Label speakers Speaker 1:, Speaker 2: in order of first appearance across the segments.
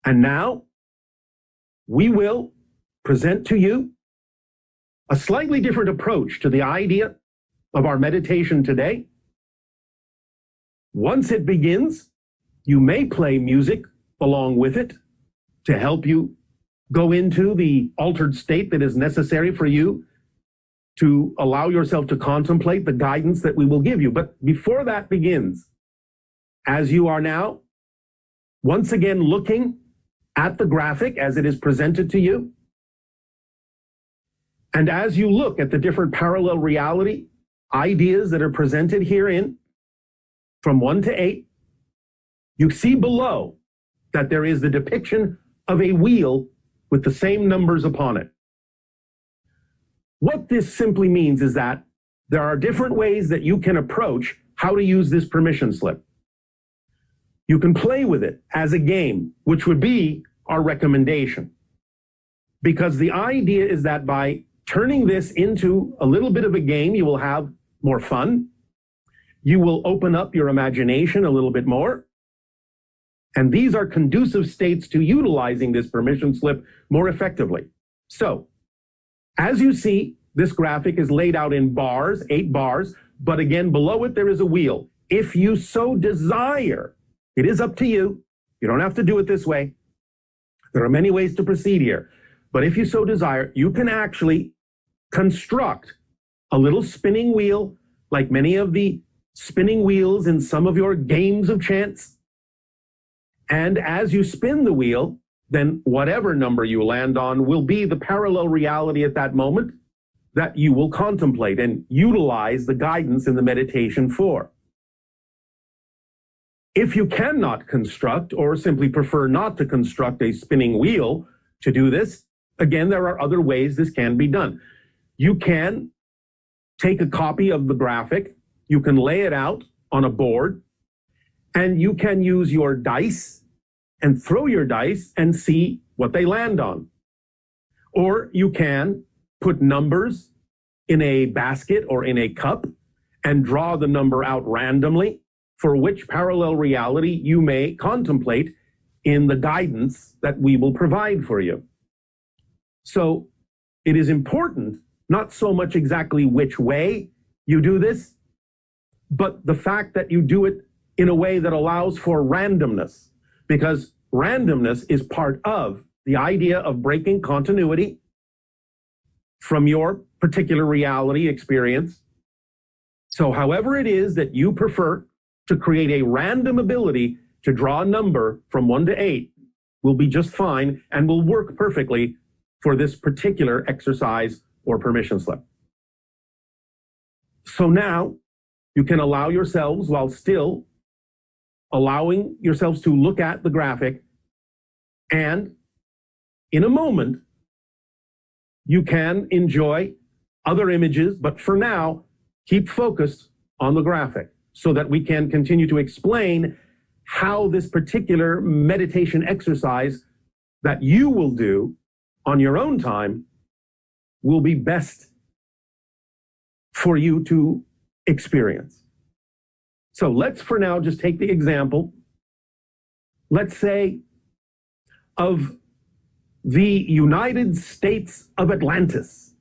Speaker 1: And now we will present to you a slightly different approach to the idea of our meditation today. Once it begins, you may play music along with it to help you go into the altered state that is necessary for you to allow yourself to contemplate the guidance that we will give you. But before that begins, as you are now once again looking at the graphic as it is presented to you, and as you look at the different parallel reality ideas that are presented herein, from 1 to 8, you see below that there is the depiction of a wheel with the same numbers upon it. What this simply means is that there are different ways that you can approach how to use this permission slip. You can play with it as a game, which would be our recommendation. Because the idea is that by turning this into a little bit of a game, you will have more fun. You will open up your imagination a little bit more. And these are conducive states to utilizing this permission slip more effectively. So, as you see, this graphic is laid out in bars, 8 bars, but again, below it, there is a wheel. If you so desire, it is up to you. You don't have to do it this way. There are many ways to proceed here. But if you so desire, you can actually construct a little spinning wheel, like many of the spinning wheels in some of your games of chance. And as you spin the wheel, then whatever number you land on will be the parallel reality at that moment that you will contemplate and utilize the guidance in the meditation for. If you cannot construct or simply prefer not to construct a spinning wheel to do this, again, there are other ways this can be done. You can take a copy of the graphic, you can lay it out on a board, and you can use your dice and throw your dice and see what they land on. Or you can put numbers in a basket or in a cup and draw the number out randomly for which parallel reality you may contemplate in the guidance that we will provide for you. So it is important, not so much exactly which way you do this, but the fact that you do it in a way that allows for randomness, because randomness is part of the idea of breaking continuity from your particular reality experience. So however it is that you prefer to create a random ability to draw a number from 1 to 8 will be just fine and will work perfectly for this particular exercise or permission slip. So now you can allow yourselves, while still allowing yourselves to look at the graphic, and in a moment, you can enjoy other images, but for now, keep focused on the graphic so that we can continue to explain how this particular meditation exercise that you will do on your own time will be best for you to experience. So let's for now just take the example, let's say, of the United States of Atlantis,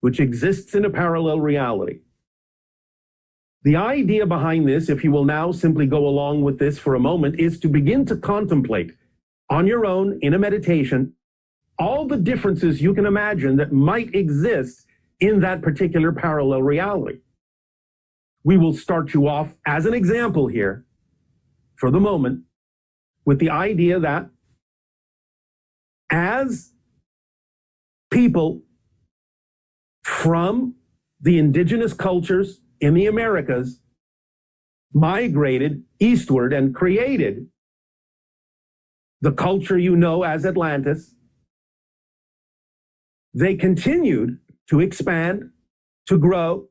Speaker 1: which exists in a parallel reality. The idea behind this, if you will now simply go along with this for a moment, is to begin to contemplate on your own in a meditation all the differences you can imagine that might exist in that particular parallel reality. We will start you off as an example here for the moment with the idea that as people from the indigenous cultures in the Americas migrated eastward and created the culture you know as Atlantis, they continued to expand, to grow,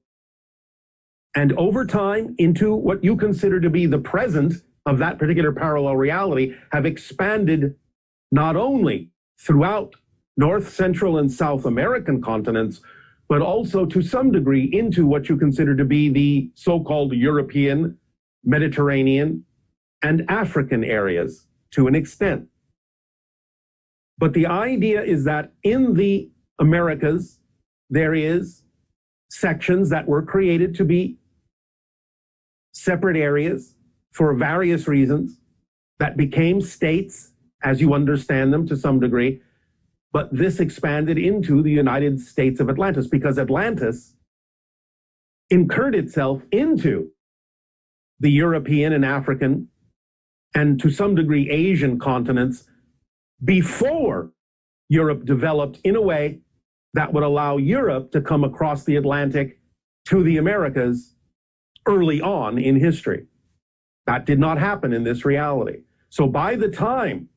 Speaker 1: and over time into what you consider to be the present of that particular parallel reality have expanded not only throughout North, Central, and South American continents, but also to some degree into what you consider to be the so-called European, Mediterranean, and African areas to an extent. But the idea is that in the Americas, there is sections that were created to be separate areas for various reasons that became states as you understand them to some degree. But this expanded into the United States of Atlantis because Atlantis incurred itself into the European and African and to some degree Asian continents before Europe developed in a way that would allow Europe to come across the Atlantic to the Americas early on in history. That did not happen in this reality. So by the time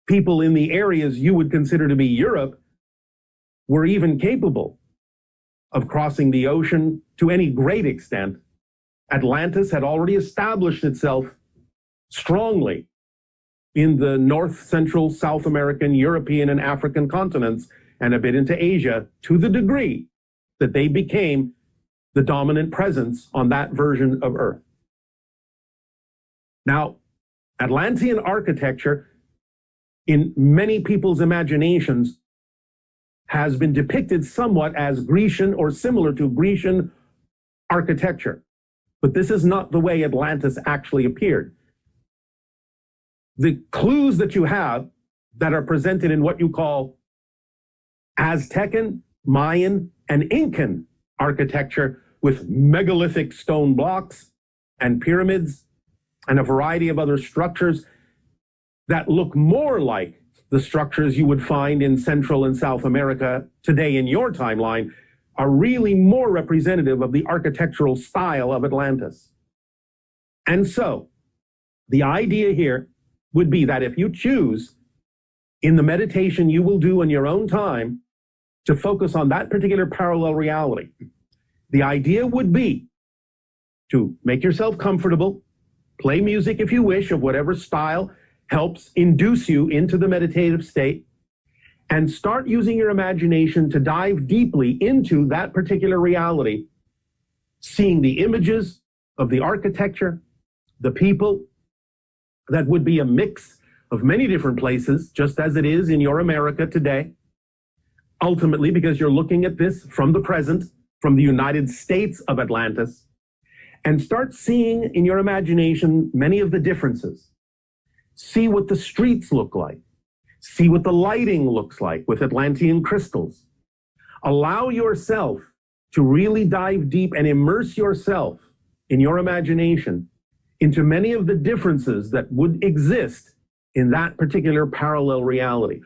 Speaker 1: people in the areas you would consider to be Europe were even capable of crossing the ocean to any great extent, Atlantis had already established itself strongly in the North, Central, South American, European, and African continents, and a bit into Asia, to the degree that they became the dominant presence on that version of Earth. Now, Atlantean architecture, in many people's imaginations, has been depicted somewhat as Grecian or similar to Grecian architecture. But this is not the way Atlantis actually appeared. The clues that you have that are presented in what you call Aztecan, Mayan, and Incan architecture with megalithic stone blocks and pyramids and a variety of other structures that look more like the structures you would find in Central and South America today in your timeline are really more representative of the architectural style of Atlantis. And so the idea here would be that if you choose in the meditation you will do in your own time to focus on that particular parallel reality, the idea would be to make yourself comfortable, play music if you wish of whatever style helps induce you into the meditative state, and start using your imagination to dive deeply into that particular reality, seeing the images of the architecture, the people, that would be a mix of many different places, just as it is in your America today. Ultimately, because you're looking at this from the present, from the United States of Atlantis, and start seeing in your imagination many of the differences. See what the streets look like. See what the lighting looks like with Atlantean crystals. Allow yourself to really dive deep and immerse yourself in your imagination into many of the differences that would exist in that particular parallel reality,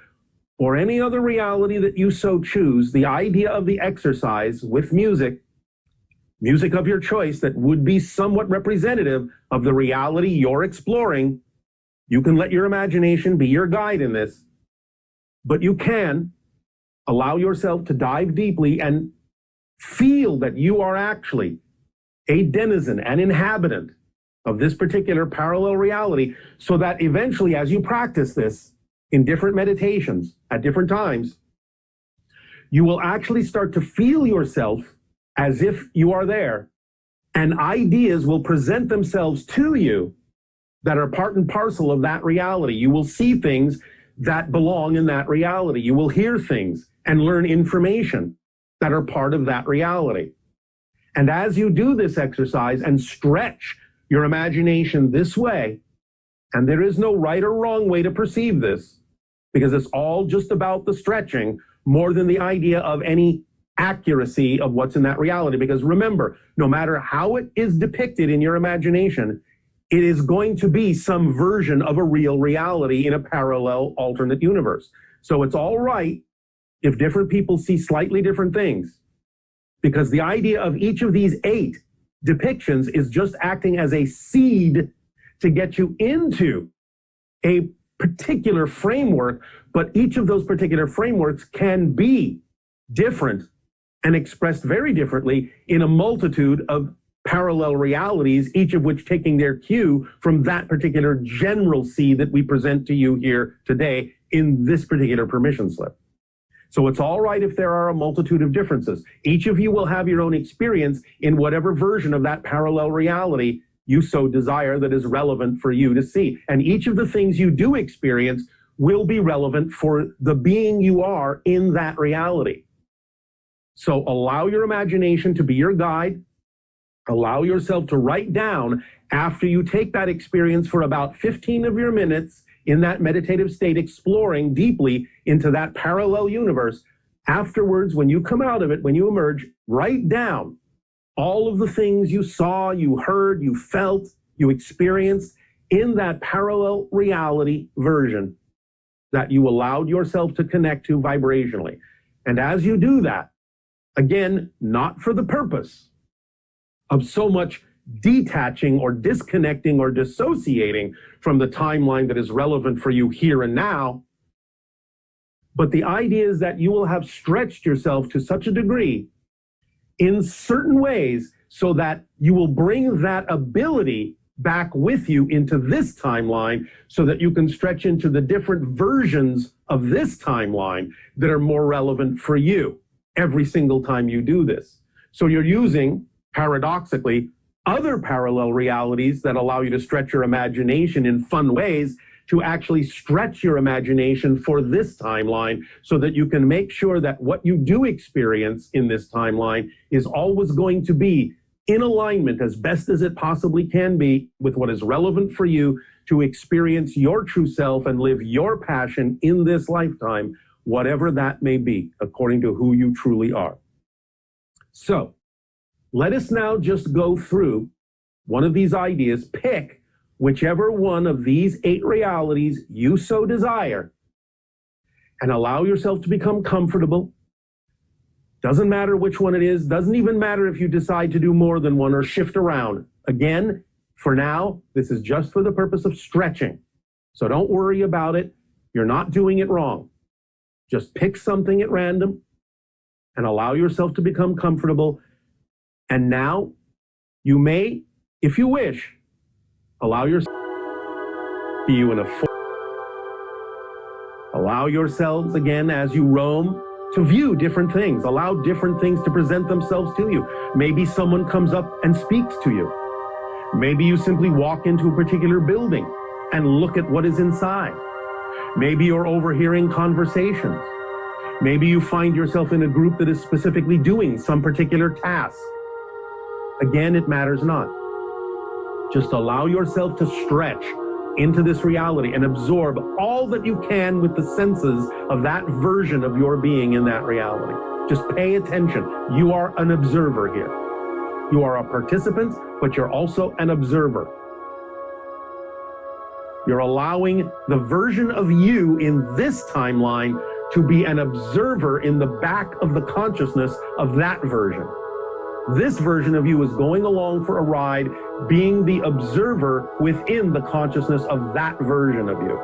Speaker 1: or any other reality that you so choose. The idea of the exercise with music of your choice that would be somewhat representative of the reality you're exploring. You can let your imagination be your guide in this, but you can allow yourself to dive deeply and feel that you are actually a denizen, an inhabitant of this particular parallel reality, so that eventually, as you practice this in different meditations at different times, you will actually start to feel yourself as if you are there, and ideas will present themselves to you that are part and parcel of that reality. You will see things that belong in that reality. You will hear things and learn information that are part of that reality. And as you do this exercise and stretch your imagination this way, and there is no right or wrong way to perceive this, because it's all just about the stretching more than the idea of any accuracy of what's in that reality. Because remember, no matter how it is depicted in your imagination, it is going to be some version of a real reality in a parallel alternate universe. So it's all right if different people see slightly different things, because the idea of each of these 8 depictions is just acting as a seed to get you into a particular framework, but each of those particular frameworks can be different and expressed very differently in a multitude of parallel realities, each of which taking their cue from that particular general seed that we present to you here today in this particular permission slip. So it's all right if there are a multitude of differences. Each of you will have your own experience in whatever version of that parallel reality you so desire that is relevant for you to see. And each of the things you do experience will be relevant for the being you are in that reality. So allow your imagination to be your guide. Allow yourself to write down after you take that experience for about 15 of your minutes in that meditative state, exploring deeply into that parallel universe. Afterwards, when you come out of it, when you emerge, write down all of the things you saw, you heard, you felt, you experienced in that parallel reality version that you allowed yourself to connect to vibrationally. And as you do that, again, not for the purpose of so much detaching or disconnecting or dissociating from the timeline that is relevant for you here and now, but the idea is that you will have stretched yourself to such a degree in certain ways so that you will bring that ability back with you into this timeline so that you can stretch into the different versions of this timeline that are more relevant for you every single time you do this. So you're using, paradoxically, other parallel realities that allow you to stretch your imagination in fun ways to actually stretch your imagination for this timeline so that you can make sure that what you do experience in this timeline is always going to be in alignment as best as it possibly can be with what is relevant for you to experience your true self and live your passion in this lifetime, whatever that may be, according to who you truly are. So let us now just go through one of these ideas, pick whichever one of these 8 realities you so desire, and allow yourself to become comfortable. Doesn't matter which one it is. Doesn't even matter if you decide to do more than one or shift around. Again, for now, this is just for the purpose of stretching. So don't worry about it. You're not doing it wrong. Just pick something at random and allow yourself to become comfortable. And now you may, if you wish, allow yourself to be you in a allow yourselves again as you roam to view different things. Allow different things to present themselves to you. Maybe someone comes up and speaks to you. Maybe you simply walk into a particular building and look at what is inside. Maybe you're overhearing conversations. Maybe you find yourself in a group that is specifically doing some particular task. Again, it matters not. Just allow yourself to stretch into this reality and absorb all that you can with the senses of that version of your being in that reality. Just pay attention. You are an observer here. You are a participant, but you're also an observer. You're allowing the version of you in this timeline to be an observer in the back of the consciousness of that version. This version of you is going along for a ride, being the observer within the consciousness of that version of you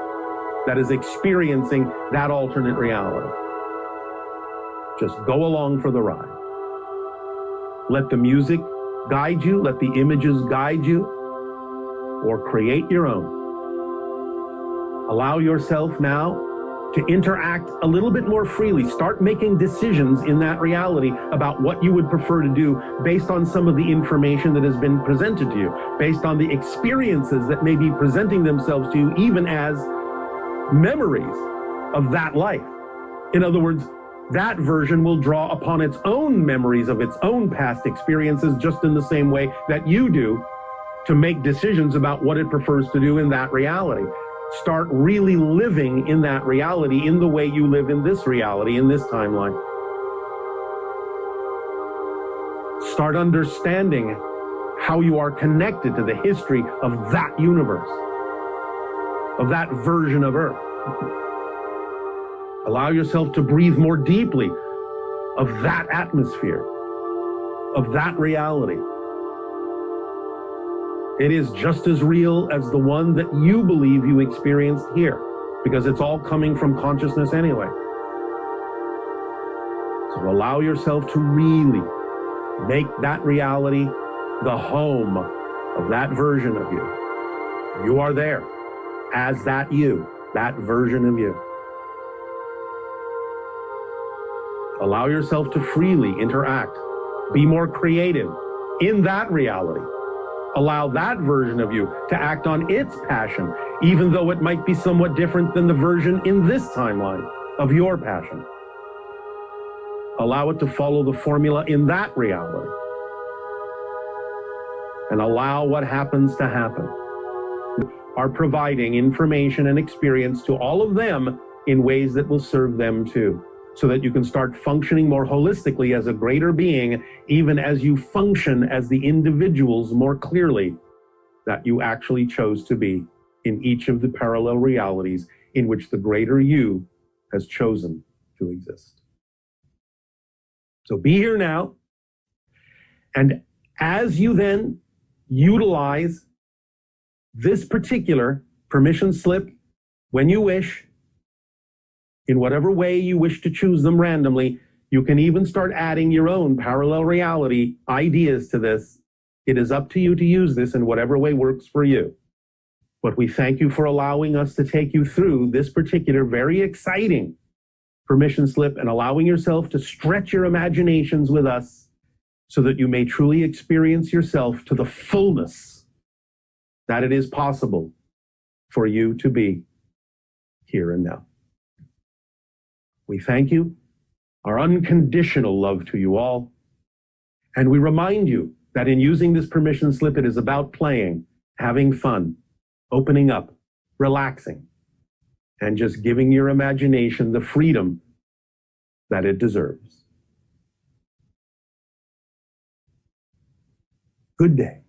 Speaker 1: that is experiencing that alternate reality. Just go along for the ride. Let the music guide you, let the images guide you, or create your own. Allow yourself now to interact a little bit more freely. Start making decisions in that reality about what you would prefer to do based on some of the information that has been presented to you, based on the experiences that may be presenting themselves to you, even as memories of that life. In other words, that version will draw upon its own memories of its own past experiences, just in the same way that you do, to make decisions about what it prefers to do in that reality. Start really living in that reality in the way you live in this reality, in this timeline. Start understanding how you are connected to the history of that universe, of that version of Earth. Allow yourself to breathe more deeply of that atmosphere, of that reality. It is just as real as the one that you believe you experienced here, because it's all coming from consciousness anyway. So allow yourself to really make that reality the home of that version of you. You are there as that you, that version of you. Allow yourself to freely interact. Be more creative in that reality. Allow that version of you to act on its passion, even though it might be somewhat different than the version in this timeline of your passion. Allow it to follow the formula in that reality. And allow what happens to happen. Are providing information and experience to all of them in ways that will serve them too, so that you can start functioning more holistically as a greater being, even as you function as the individuals more clearly that you actually chose to be in each of the parallel realities in which the greater you has chosen to exist. So be here now, and as you then utilize this particular permission slip when you wish, in whatever way you wish to choose them randomly, you can even start adding your own parallel reality ideas to this. It is up to you to use this in whatever way works for you. But we thank you for allowing us to take you through this particular very exciting permission slip and allowing yourself to stretch your imaginations with us so that you may truly experience yourself to the fullness that it is possible for you to be here and now. We thank you, our unconditional love to you all, and we remind you that in using this permission slip, it is about playing, having fun, opening up, relaxing, and just giving your imagination the freedom that it deserves. Good day.